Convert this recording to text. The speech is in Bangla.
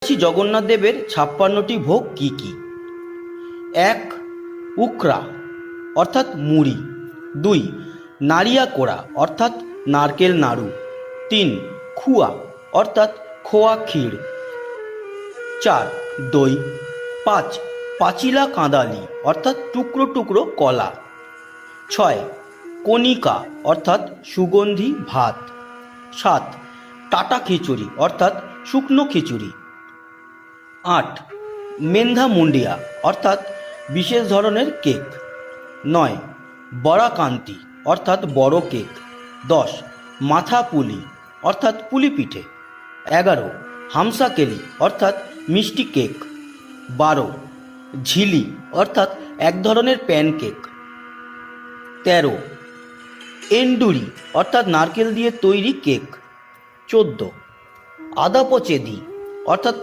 যাচ্ছি জগন্নাথ দেবের 56টি ভোগ কি কি। 1. উখরা অর্থাৎ মুড়ি। 2. নারিয়া কোড়া অর্থাৎ নারকেল নাড়ু। 3. খুয়া অর্থাৎ খোয়া ক্ষীর। 4. দই। 5. পাচিলা কাঁদালি অর্থাৎ টুকরো টুকরো কলা। 6. কণিকা অর্থাৎ সুগন্ধি ভাত। 7. টাটা খিচুড়ি অর্থাৎ শুকনো খিচুড়ি। 8. মেন্ধা মুন্ডিয়া অর্থাৎ বিশেষ ধরনের কেক। 9. বড়াকান্তি অর্থাৎ বড় কেক। 10. মাথা পুলি অর্থাৎ পুলি পিঠে। 11. হামসাকেলি অর্থাৎ মিষ্টি কেক। 12. ঝিলি অর্থাৎ এক ধরনের প্যানকেক। 13. এন্ডুরি অর্থাৎ নারকেল দিয়ে তৈরি কেক। 14. আদাপচেদি অর্থাৎ